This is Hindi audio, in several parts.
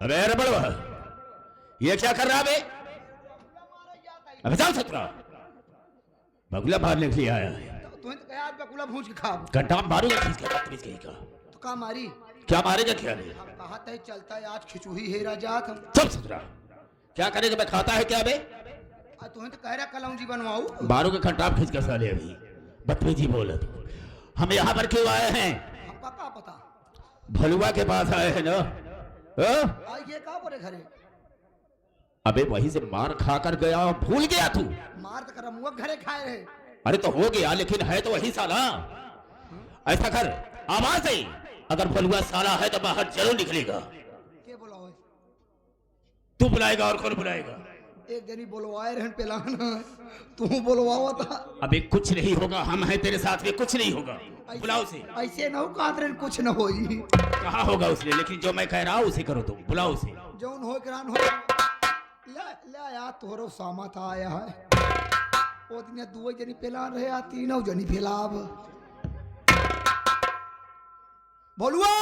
अबे रबड़ ये क्या कर रहा है? अबे जाओ सतरा बगुला मारने के लिए आया है। तुम्हें तो कहा आज बकुला भूज के खा घंटा मारूंगा खींच के बदतमीज कहीं का। तो का मारी क्या मारेगा क्या नहीं? हम कहा था चलता है आज खिचूही हेरा जात हम चल सतरा क्या करेगा? मैं खाता है क्या बे? आज तुम्हें तो कह रहा कलौजी बनवाऊ बारू का घंटा खींच कर साले अभी बदतमीजी बोल। हम यहाँ पर क्यों आए हैं? हमका का पता भलुआ के पास आए हैं ना? ये का बोले घरे अबे वहीं से मार खा कर गया भूल गया तू? मार तो कर मुआ घरे खाए रहे। अरे तो हो गया लेकिन है तो वही साला। ऐसा कर आवाज आई अगर भलुआ साला है तो बाहर जरूर निकलेगा। के बोला हो? तू बुलाएगा और कौन बुलाएगा? एक जनी बोलवाए रहन पेलाना तू बोलवाओ था। अबे कुछ नहीं होगा, हम हैं तेरे साथ में, कुछ नहीं होगा। बुलाओ उसे। ऐसे न हो कातरे कुछ न होई। कहा होगा उसने, लेकिन जो मैं कह रहा हूँ उसे करो तुम। बुलाओ उसे। जौन हो करान हो ले या तोरो सामा था आया है। ओ दिन दो जनी पेलान रहे आ तीनों जनी पेलाब। भोलुआ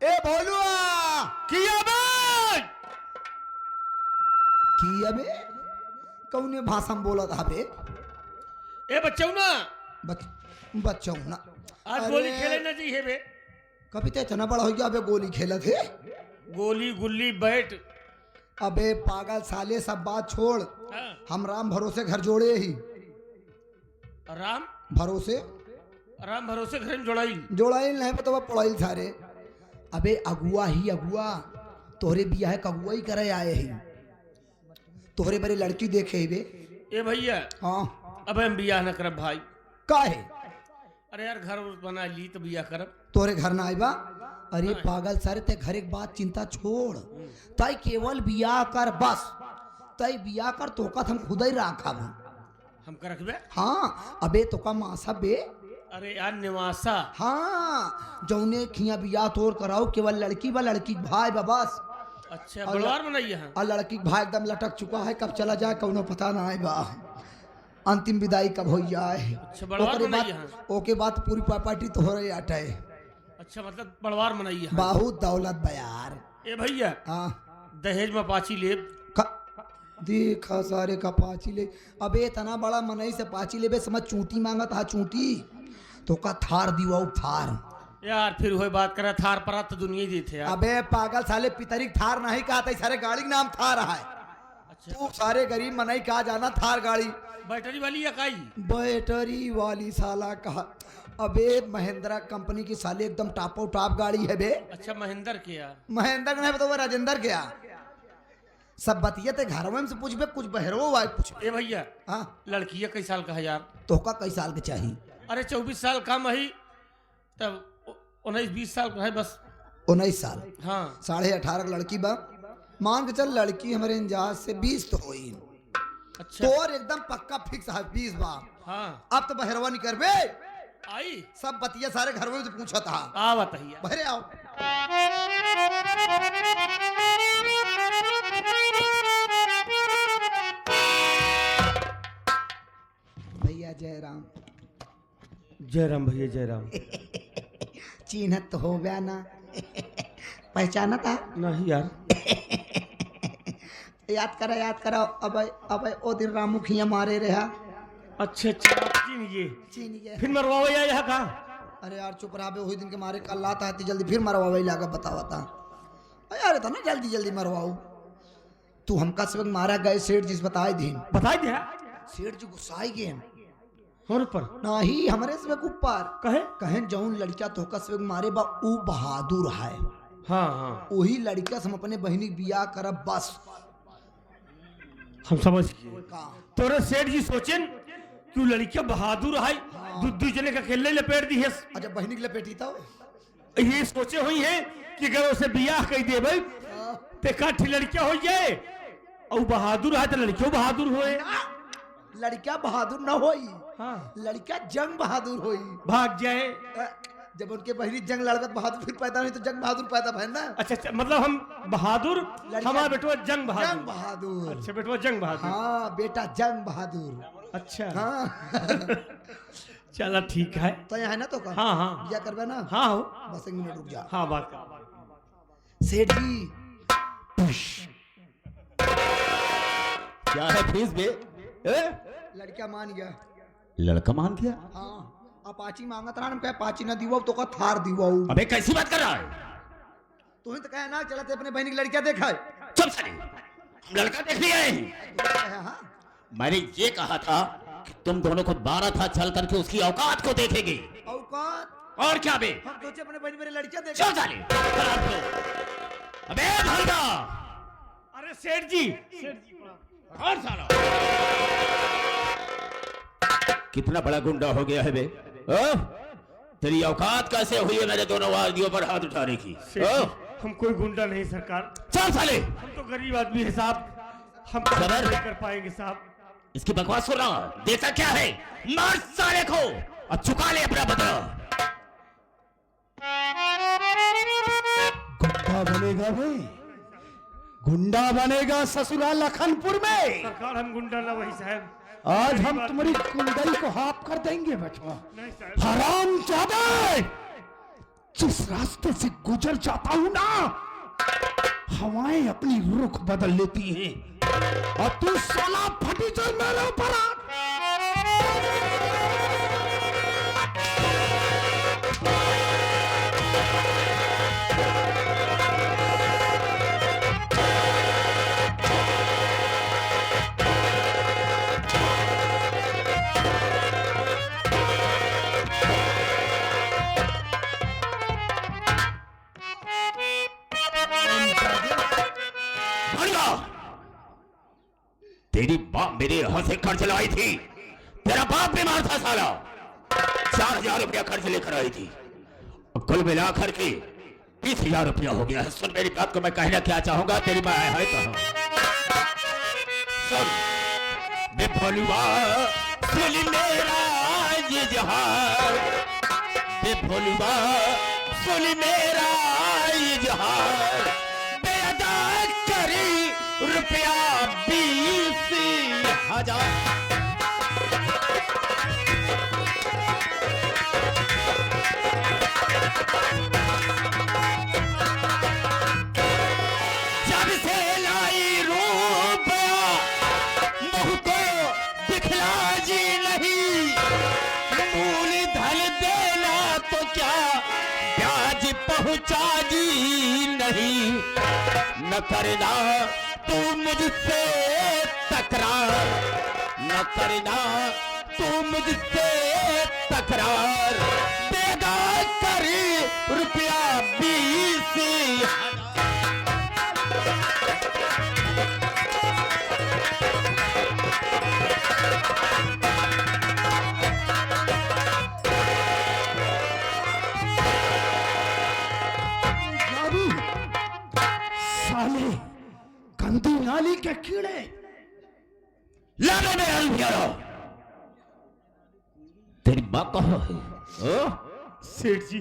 ए भोलुआ किया बे किया बे कौने भाषा में बोला था बे? ए बच्चों ना बच्चों ना आज गोली खेले ना चाहिए बे। कभी तो इतना बड़ा हो गया अबे गोली खेला थे। गोली गुल्ली बैट। अबे पागल साले सब बात छोड़। हाँ। हम राम भरोसे घर जोड़े ही। राम भरोसे घर में जोड़ाई जोड़ाई नहीं पता पढ़ाई सारे। अबे अगुआ ही अगुआ तोहरे बिया है कगुआ ही करे आए ही। तोहरे बड़े लड़की देखे ही बे। ए भैया हाँ अब हम बियाह न करब भाई। का है? अरे यार घर बना ली तो बियाह करब। तोरे घर ना आईबा? अरे पागल सारे ते घर एक बात चिंता छोड़। तय केवल बिया कर बस। तय बिया कर तो का हम खुद ही राखा हम कर रखबे। हाँ अबे तो का मासा बे। अरे यार निवासा। हाँ जौने खिया बिया तोड़ कराओ केवल लड़की बा लड़की भाई बा बस। अच्छा बलवार बनाइए हैं। और लड़की भाई एकदम लटक चुका है, कब चला जाए कौनो पता ना है बा। अंतिम विदाई कब हो जाए। अच्छा बलवार बनाइए हैं। ओके बात पूरी प्रॉपर्टी तो हो रही आटे। अच्छा मतलब बलवार बनाइए हैं। बहुत दौलत बयार। ए भैया हाँ दहेज में पाची ले। देखा सारे का पाची ले। अबे इतना बड़ा मनई से पाची ले बे समझ चूंटी मांगा था चूंटी तो का थार दीवाऊ थार। यार फिर वही बात करा थार पर तो दुनिया ही थे यार। अबे पागल साले पितरी थार नहीं कहा था सारे गाड़ी का नाम थार है। अच्छा तू सारे गरीब मनई कहा जाना थार गाड़ी बैटरी वाली या काई? बैटरी वाली साला कहा। अबे महिंद्रा कंपनी की साले एकदम टॉपो टॉप गाड़ी है बे। अच्छा महेंद्र के यार। महेंद्र नहीं बताओ राजेंद्र क्या सब बतिया ते घर में से पूछ बे कुछ बहरो वाई पूछ। ए भैया हाँ लड़की कई साल का है यार? तो का कई साल के चाहिए? अरे 24 साल कम है तब 19-20 साल का है बस। 19 साल हाँ 18.5 लड़की बा मान के चल। लड़की हमारे अंदाज से 20 तो हुई। अच्छा तो और एकदम पक्का फिक्स है 20 बा। हाँ अब तो बहरवा नहीं कर बे। आई सब बतिया सारे घर में से पूछा था। आ बताइए। बहरे आओ। भैया जय राम। जय राम भैया जय राम। चिन्हत तो हो गया ना? पहचाना था? नहीं यार। याद करा अब ओ दिन रामू खिया मारे रहा। अच्छा चीनिए चीन गए फिर मरवाओ या यहाँ का? अरे यार चुप रहा बे। वही दिन के मारे कल लाता है जल्दी फिर मरवाई लागा बतावा था। अरे था ना जल्दी जल्दी मरवाऊ। तू हमका सब मारा गए सेठ जिस बताए दिन बता दिया सेठ जी गुस्साई गए और पर नाही हमरे से ऊपर कहे कहें जौन लड़का तो का सब मारे बा ऊ बहादुर है। हाँ हाँ वही लड़का से हम अपने बहनी बियाह करब बस। हम समझ गए। का तोरे सेठ जी सोचेन क्यों लड़कियां बहादुर है दू जने का खेलने लपेट दी है। अच्छा बहनी के लपेटी था ये सोचे हुई है कि अगर उसे बियाह कह दे भाई ते काठी लड़कियां हो जाए और बहादुर है तो लड़कियों बहादुर होए। लड़का बहादुर न होई। हाँ लड़का जंग बहादुर होई। भाग जाए। जब उनके बहनी जंग लड़कत बहादुर फिर पैदा नहीं तो जंग बहादुर पैदा भय ना। अच्छा मतलब हम बहादुर हमारा बेटवा जंग बहादुर। जंग बहादुर। अच्छा बेटवा जंग बहादुर। हाँ बेटा जंग बहादुर। अच्छा हाँ चला ठीक है। तो यहाँ है ना तो का हाँ हाँ बिया करबे ना? हाँ हो बस 1 मिनट रुक जा। हाँ बात कर। सेठ जी क्या है फीस बे? लड़का मान गया। लड़का मान गया? हाँ अपाची मांगा था ना, हम कहे पाची ना दीवा तो का थार दीवा। अबे कैसी बात कर रहा है? तो ही तो कहे ना चला थे अपने बहन की लड़कियां देखा है। चुप साले, हम लड़का देख लिया है। हाँ मैंने ये कहा था कि तुम दोनों को 12 था चल करके उसकी औकात को देखेंगे। औकात और क्या बे? हम सोचे अपने बहन मेरी लड़कियां देखा। चल साले, खराब लोग। अबे भागा। अरे सेठ जी और साला कितना बड़ा गुंडा हो गया है बे? तेरी औकात कैसे हुई है मेरे दोनों वादियों पर हाथ उठाने की? सेठ जी, हम कोई गुंडा नहीं सरकार, चल साले। हम तो गरीब आदमी है साहब, हम तो खबर? नहीं कर पाएंगे साहब। इसकी बकवास सुन रहा, देता क्या है? मार साले को और चुका ले अपना बदला। गुंडा बनेगा बे, गुंडा बनेगा ससुराल लखनपुर में। सरकार हम गुंडा ना वही साहब। आज हम तुम्हारी कुंडली को हाफ कर देंगे बचवा। नहीं साहब। हराम जादे, जिस रास्ते से गुजर जाता हूं ना, हवाएं अपनी रुख बदल लेती हैं और तू साला फटीचर मेरे ऊपर आ। तेरी बाप मेरे यहाँ से कर्ज लाई थी, तेरा बाप बीमार था साला, 4000 रुपया कर्ज लेकर आई थी, कुल मिलाकर के 20,000 रुपया हो गया है। सुन मेरी बात को, मैं कहना क्या चाहूंगा, तेरी माँ है कहाँ? सुन बेभोलुआ, सुन मेरा ये जहान, बेभोलुआ सुन मेरा ये जहान, बेअदा करी रुपया 20,000। जब से लाई रुपया मुँह को दिखला जी नहीं, मूल धन देना तो क्या ब्याज पहुंचा जी नहीं। न करना तू मुझसे तकरार, न करना तू मुझसे तकरार, देगा करी रुपया 20,000। जादू, साले गंदी नाली के कीड़े, लाने में अलवियारो, तेरी माँ कहाँ है? सेठ जी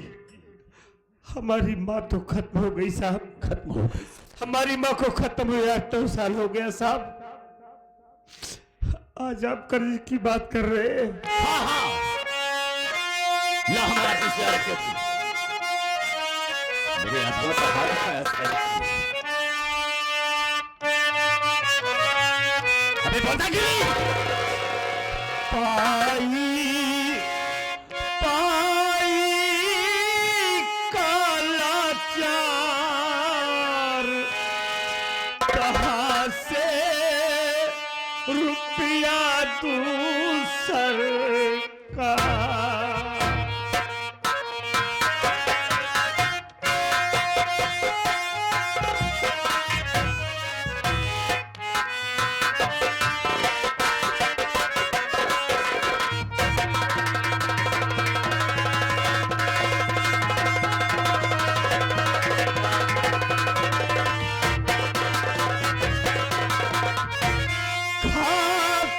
हमारी माँ तो खत्म हो गई साहब, खत्म हो गई। हमारी माँ को खत्म हुए 8 साल हो गया साहब। आज आप कर्ज की बात कर रहे हैं। हाँ हाँ, ला हमारा पीछे रखे थे मेरे आदमी का हाल है। अबे बोलता क्यों नहीं? पाई पाई काला चार, कहाँ से रुपया दूसर का।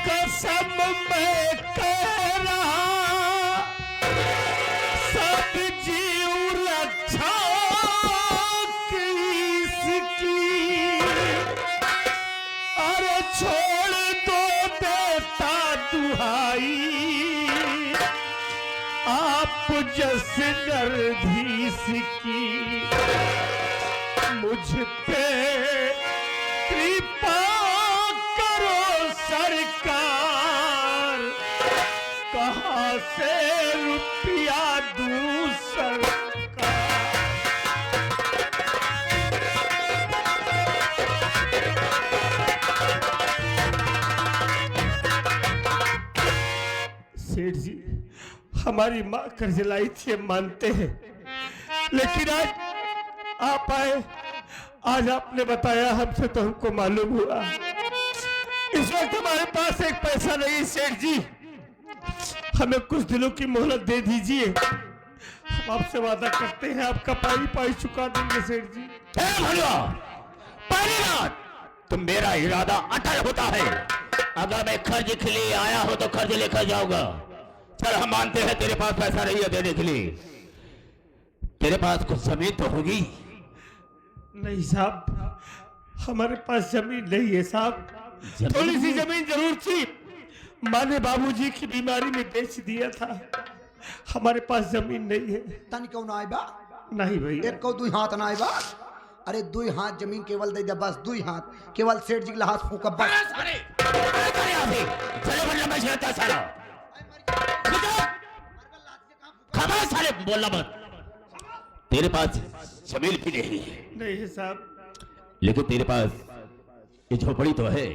कसम मैं कह रहा, सब जीव रक्षा किसकी। अरे छोड़ दो देता दुहाई, आप जस गर्धीस की। मुझ पे कृपा करो सरकार, कहाँ से रुपया दूं सरकार। सेठ जी, हमारी माँ कर्ज लाई थी, हम मानते हैं, लेकिन आज आप आए, आज आपने बताया हमसे तो हमको मालूम हुआ। इस वक्त हमारे पास एक पैसा नहीं सेठ जी, हमें कुछ दिनों की मोहलत दे दीजिए, हम आपसे वादा करते हैं आपका पाई पाई चुका देंगे सेठ जी। पहली बात, तुम मेरा इरादा अटल होता है, अगर मैं कर्ज के लिए आया हो तो कर्ज लेकर जाऊंगा। चल हम मानते हैं तेरे पास पैसा नहीं है देने के लिए, तेरे पास कुछ जमीन तो होगी। नहीं साहब, हमारे पास जमीन नहीं है साहब, थोड़ी सी जमीन जरूर थी, माँ ने बाबूजी की बीमारी में बेच दिया था, हमारे पास जमीन नहीं है। तन क्यों ना आएबा? नहीं भैया, एक को दुई हाथ ना आएबा? अरे दुई हाथ जमीन केवल दे दे, बस दुई हाथ, केवल सेठ जी के हाथ फूका बस। साले बोलना मत, तेरे पास जमीन भी नहीं है। नहीं है साहब। लेकिन तेरे पास ये झोपड़ी तो है,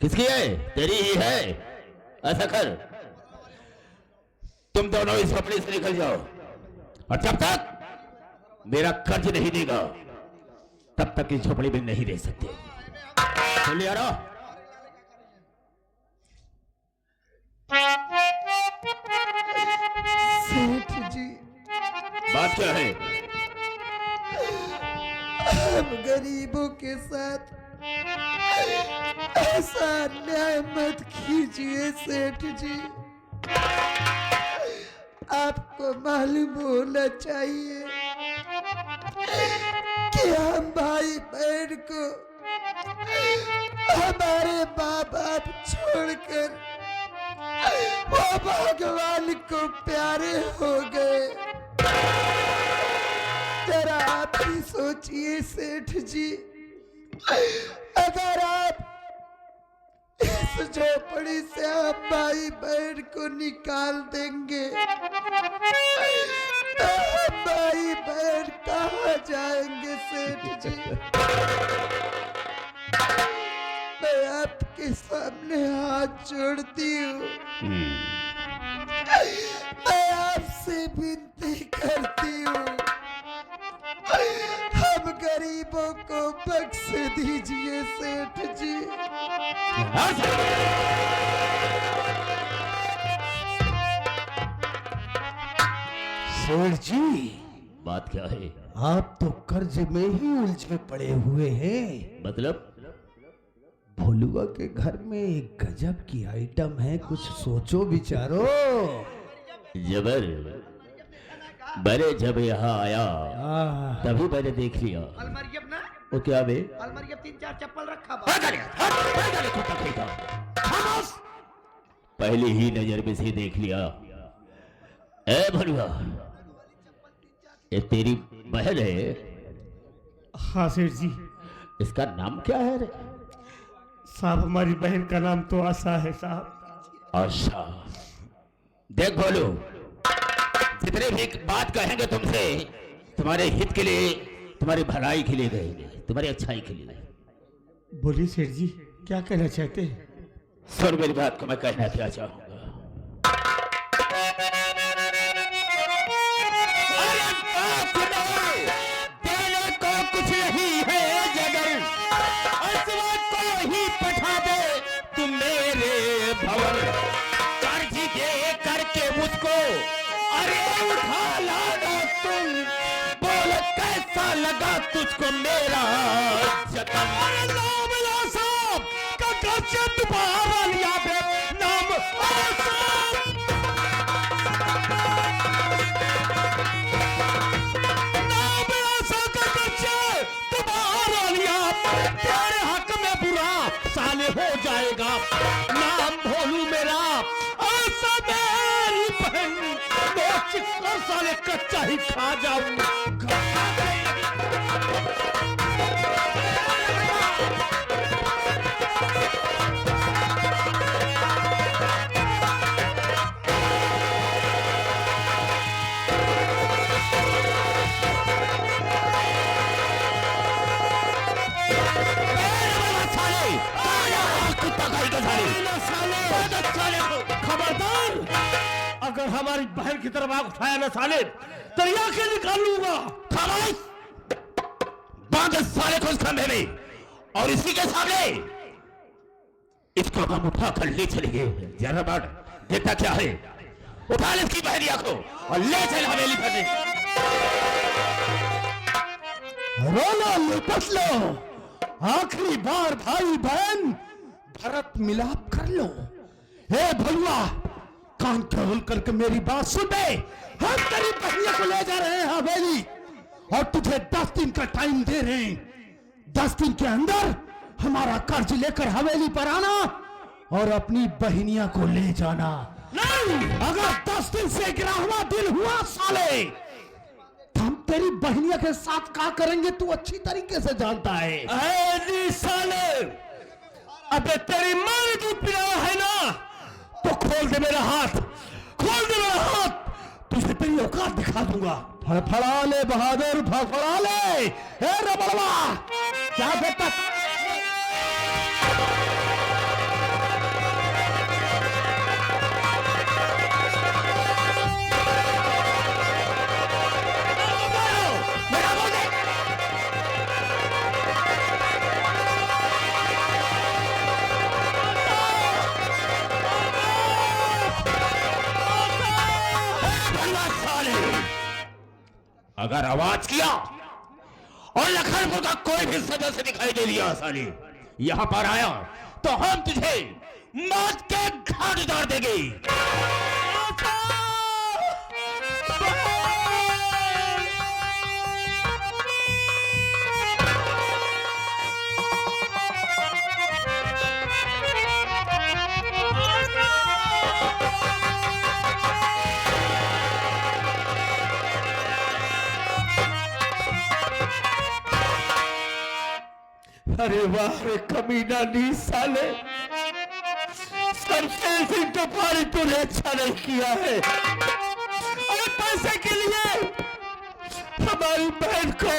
किसकी है? तेरी ही है। ऐसा कर, तुम दोनों इस झोपड़ी से निकल जाओ, और जब तक मेरा कर्ज नहीं देगा तब तक इस झोपड़ी में नहीं रह सकते। सुन लिया ना? सेठ जी, बात क्या है? हम गरीबों के साथ ऐसा अन्याय मत कीजिए सेठ जी, आपको मालूम होना चाहिए कि हम भाई बहन को हमारे माँ बाप छोड़कर वो भगवान को प्यारे हो गए। जरा आप ही सोचिए सेठ जी, अगर आप इस झोपड़ी से आप भाई बहन को निकाल देंगे तो हम भाई बहन कहाँ जाएंगे सेठ जी? मैं आपके सामने हाथ जोड़ती हूँ, मैं आपसे विनती करती हूँ, हम गरीबों को बख्श दीजिए सेठ जी। सेठ जी, बात क्या है? आप तो कर्ज में ही उलझे पड़े हुए हैं। मतलब? भोलुआ के घर में एक गजब की आइटम है, कुछ सोचो विचारो। जबर, मैंने जब यहाँ आया तभी मैंने देख लिया। अलमारी अब ना, वो क्या बे? अलमारी अब 3-4 चप्पल रखा बा। पहले ही नजर में से देख लिया। ए भलुआ, ये तेरी बहन है? हाँ सेठ जी। इसका नाम क्या है रे? साहब, हमारी बहन का नाम तो आशा है साहब। आशा। देख भोलू, जितने भी बात कहेंगे तुमसे, तुम्हारे हित के लिए, तुम्हारी भलाई के लिए कहेंगे, तुम्हारी अच्छाई के लिए। बोलिए सेठ जी, क्या कहना चाहते हैं? सुन मेरी बात को, मैं कहना क्या चाहूंगा। देने को कुछ नहीं है जगल, असवत को ही पठा दे तुम मेरे भवन। कर्ज दे करके मुझको अरे उठा लाना तुम, बोल कैसा लगा तुझको मेरा जतन? साहब का कर्ज दोबारा लिया बे, नाम तेरे हक में बुरा साले हो जाएगा। नाम भोलू मेरा, आशा मेरी बहन, मैं चिक्कर साले कच्चा ही खा जाऊंगा। हमारी बहन की तरफ आग उठाया ना साले, तेरी आंखें निकाल लूंगा। खामोश! बांध इस साले को इस खंभे में, और इसी के सामने इसको हम उठा कर ले चलेंगे। जरा बात देखता क्या है, उठा ले इसकी बहनिया को और ले चल हवेली पर। रोलो लिपट लो, आखिरी बार भाई बहन भरत मिलाप कर लो। हे भलुआ, कान खोल करके मेरी बात सुन ले। हम तेरी बहनिया को ले जा रहे हैं हवेली, और तुझे 10 दिन का टाइम दे रहे हैं। 10 दिन के अंदर हमारा कर्ज लेकर हवेली पर आना और अपनी बहनिया को ले जाना। नहीं, अगर 10 दिन से गिरा हुआ दिल हुआ साले, तो हम तेरी बहनिया के साथ क्या करेंगे तू अच्छी तरीके से जानता है। ऐ साले, अबे तेरी मां ने दूध पिलाया है ना, तो खोल दे मेरा हाथ, खोल दे मेरा हाथ, तुझे तेरी औकात दिखा दूंगा। फड़फड़ा ले बहादुर, फड़फड़ा ले। हे रबड़वा, क्या बेटा अगर आवाज किया और लखनपुर का कोई भी सदस्य दिखाई दे दिया साली यहां पर आया, तो हम तुझे मौत के घाट उतार देंगे। अरे वाह रे कमीना नी साले, सबसे सिंह तो पारी तूने अच्छा नहीं किया है। अरे पैसे के लिए हमारी बहन को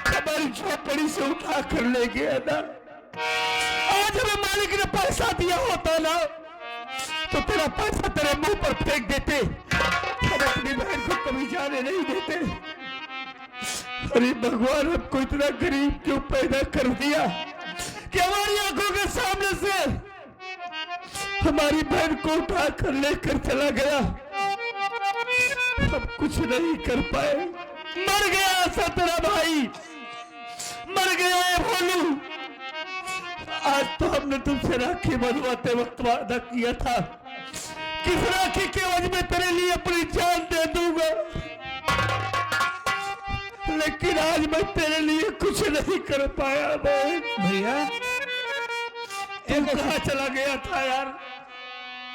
हमारी झोपड़ी से उठा कर ले गया ना। आज हमें मालिक ने पैसा दिया होता ना, तो तेरा पैसा तेरे मुंह पर फेंक देते, हम अपनी बहन को कभी जाने नहीं देते। अरे भगवान, हमको इतना गरीब क्यों पैदा कर दिया कि हमारी आंखों के सामने से हमारी बहन को उठा कर लेकर चला गया। हम कुछ नहीं कर पाए, मर गया ऐसा तेरा भाई, मर गया है भोलू। आज तो हमने तुमसे राखी बंधवाते वक्त वादा किया था, किस राखी के एवज में तेरे लिए अपनी जान दे दूंगा, लेकिन आज मैं तेरे लिए कुछ नहीं कर पाया। भैया तू कहाँ चला गया था यार?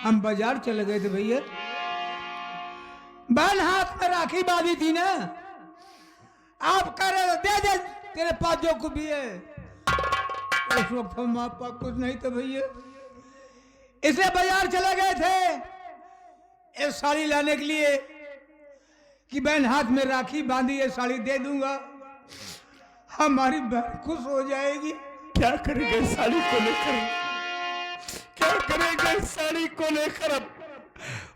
हम बाजार चले गए थे भैया, बहन हाथ में राखी बांधी थी ना, आप कह रहे दे दे तेरे पास जो कुछ भी है। उस वक्त हम आप पास कुछ नहीं थे भैया, इसलिए बाजार चले गए थे एक साड़ी लाने के लिए कि बहन हाथ में राखी बांधी है, साड़ी दे दूंगा, हमारी बहन खुश हो जाएगी। क्या करेंगे इस साड़ी को लेकर, क्या करेंगे इस साड़ी को लेकर? अब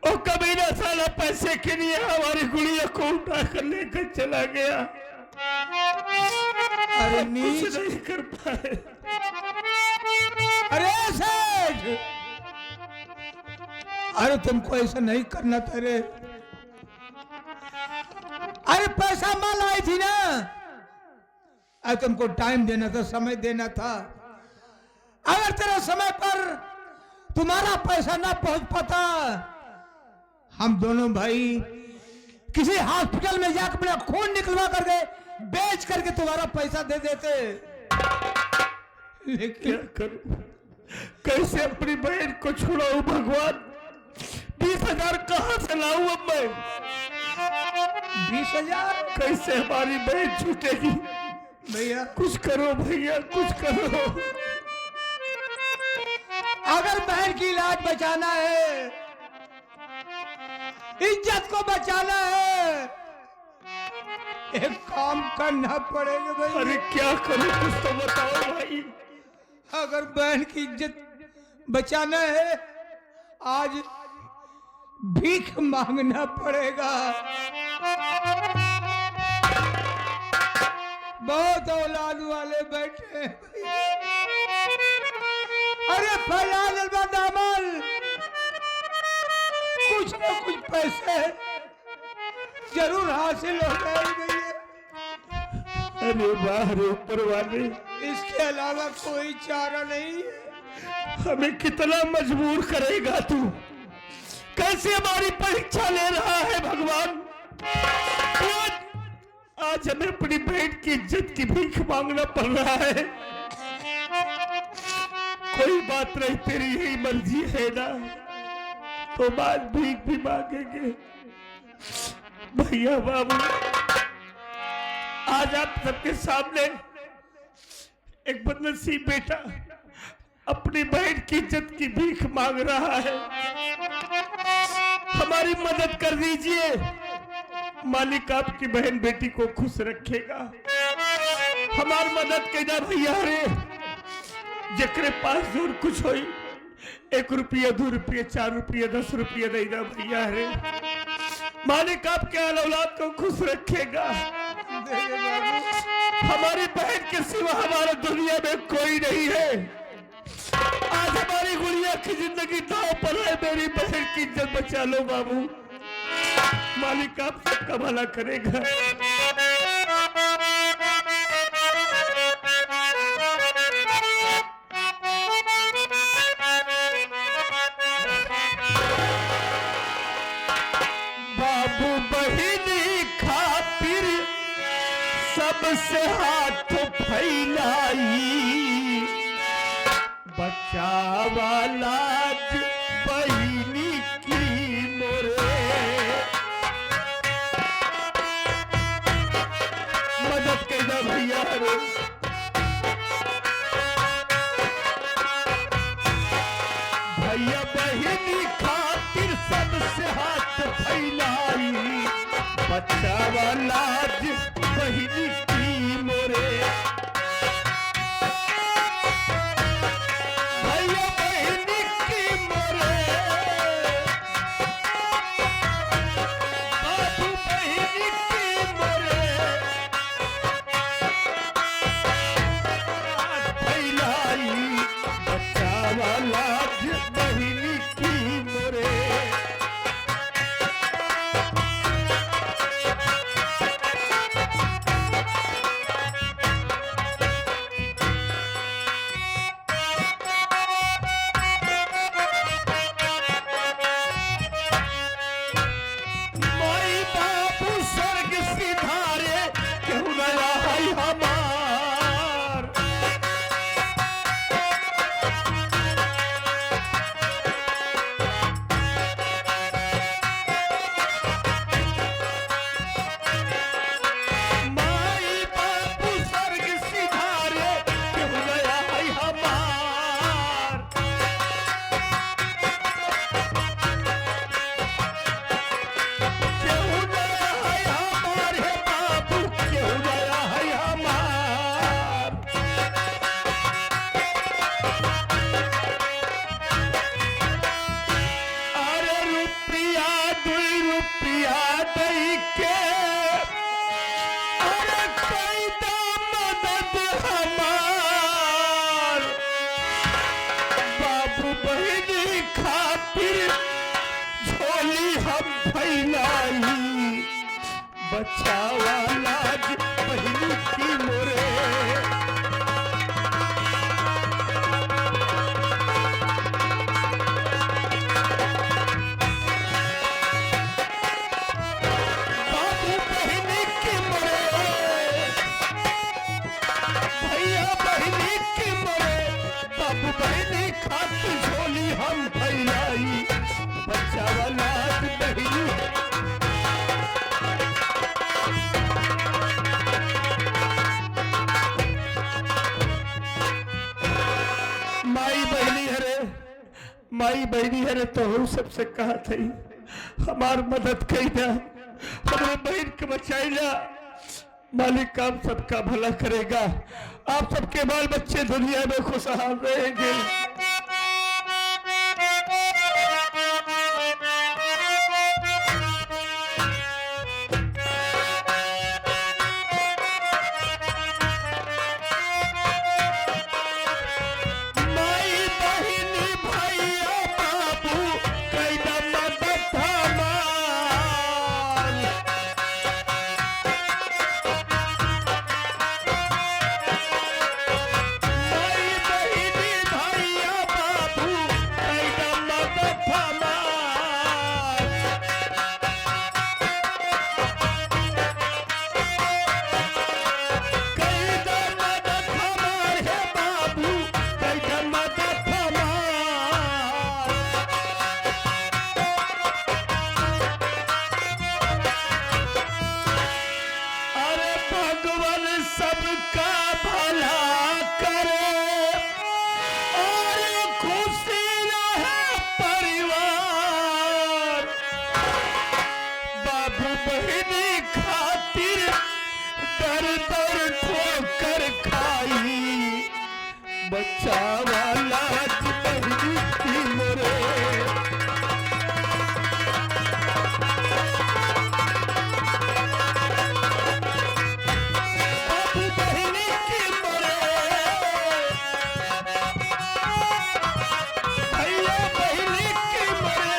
वो कमीना साला पैसे के लिए हमारी गुड़िया को उठा कर लेकर चला गया। अरे कुछ नीच, नहीं कर पाए। अरे सेठ, अरे तुमको ऐसा नहीं करना था रे। अरे पैसा माल आई थी ना, अरे तुमको टाइम देना था, समय देना था। अगर तेरा समय पर तुम्हारा पैसा ना पहुंच पाता, हम दोनों भाई किसी हॉस्पिटल में जाकर अपना खून निकलवा करके बेच करके तुम्हारा पैसा दे देते। क्या करूं, कैसे अपनी बहन को छुड़ाऊं भगवान? 20,000 कहां से लाऊं अब मैं? 20,000 कैसे हमारी बहन छूटेगी? भैया कुछ करो भैया, कुछ करो। अगर बहन की इलाज बचाना है, इज्जत को बचाना है, एक काम करना पड़ेगा भाई। अरे क्या करूं, कुछ तो बताओ भाई। अगर बहन की इज्जत बचाना है, आज भीख मांगना पड़ेगा। बहुत औलाद वाले बैठे हैं। अरे फैलाल दामन, कुछ न कुछ पैसे जरूर हासिल हो जाएंगे। अरे वाह रे ऊपर वाले, इसके अलावा कोई चारा नहीं है। हमें कितना मजबूर करेगा तू? कैसे हमारी परीक्षा ले रहा है भगवान? आज हमें अपनी बहन की इज्जत की भीख मांगना पड़ रहा है। कोई बात नहीं, तेरी यही मर्जी है ना, तो बाद भीख भी मांगेंगे। भैया बाबू, आज आप सबके सामने एक बदनसीब बेटा अपनी बहन की इज्जत की भीख मांग रहा है। हमारी मदद कर दीजिए, मालिक आपकी बहन बेटी को खुश रखेगा। हमारी मदद कीजिए भैया रे, जकरे पास जोर कुछ होई, 1 रुपया 2 रुपये 4 रुपये 10 रुपये देना भैया रे। मालिक आपके औलाद को खुश रखेगा। हमारी बहन के सिवा हमारे दुनिया में कोई नहीं है। आज हमारी गुड़िया की जिंदगी दांव पर है, मेरी बहन की इज्जत बचा लो बाबू। मालिक आप सबका भला करेगा। बाबू बहिनी खातिर सबसे हाथ फैलाई, बचावा लाज बहिनी की मोरे। मदद करना भैया रे। भैया बहिनी खातिर सबसे हाथ फैलाई, बचावा लाज बहिनी की मोरे। भैया बहिनी की मोरे, बाबू बहिनी की मोरे। फैलाई, बचावा लाज बहिनी की मोरे। माई बाबू स्वर्ग सिधारे, केहू नया है हमार। माई बाबू स्वर्ग सिधारे, केहू नया है हमार। केहू नया है हमार हे बाबू, केहू नया है हमार। अरे रुपया 2 रुपया दई के, अरे कैदा मदद हमार। बाबू बहिनी खातिर झोली हम फैलाई, बचावा लाज बहिनी की मोरे। बाबू बहिनी की मोरे, भैया बहिनी की मोरे। बाबू बहिनी खातिर झोली हम फैलाई, बचावा लाज बहिनी। माई बहनी हरे, माई बहनी हरे, तो हम सबसे कहा थी हमार मदद कईना, हमारे बहन के बचाईना। मालिक आप सबका भला करेगा। आप सबके बाल बच्चे दुनिया में खुशहाल रहेंगे। बच्चा वाला बहनी की मोरे बाबू बहनी की मोरे भैया बहनी की मोरे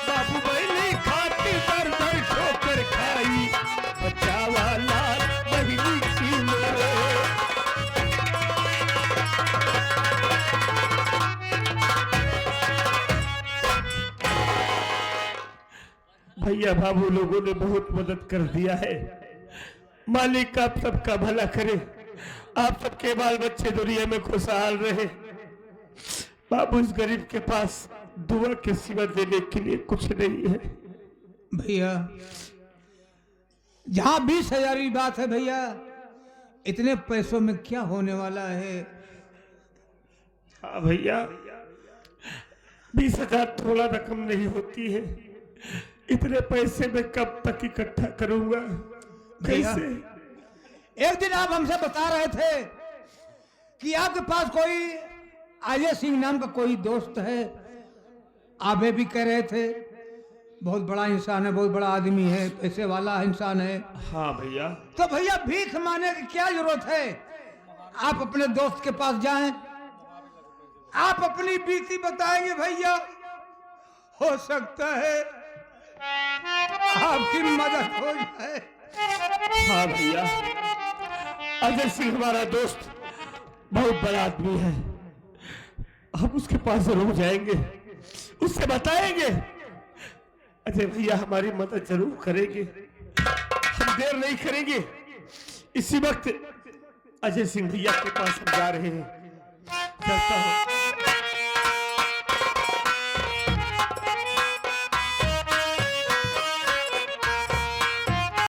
बाबू बहनी खाती दर दर ठोकर खाई बच्चा वाला बहनी की मोरे भैया बाबू लोगों ने बहुत मदद कर दिया है। मालिक आप सबका भला करे, आप सबके बाल बच्चे दुनिया में खुशहाल रहे। बाबू इस गरीब के पास दुआ के सिवा देने के लिए कुछ नहीं है। भैया जहां 20,000 की बात है भैया, इतने पैसों में क्या होने वाला है? हाँ भैया, 20,000 थोड़ा रकम नहीं होती है। इतने पैसे मैं कब तक इकट्ठा करूंगा? भैया, कैसे? एक दिन आप हमसे बता रहे थे कि आपके पास कोई अजय सिंह नाम का कोई दोस्त है। आप ये भी कह रहे थे बहुत बड़ा इंसान है, बहुत बड़ा आदमी है, पैसे वाला इंसान है। हाँ भैया। तो भैया भीख मांगने की क्या जरूरत है? आप अपने दोस्त के पास जाएं, आप अपनी बीती बताएंगे भैया, हो सकता है आपकी मदद हो जाए। हाँ भैया, अजय सिंह हमारा दोस्त बहुत बड़ा आदमी है। हम उसके पास जरूर जाएंगे, उससे बताएंगे। अजय भैया हमारी मदद जरूर करेंगे, हम देर नहीं करेंगे। इसी वक्त अजय सिंह भैया के पास हम जा रहे हैं। चलता हूँ।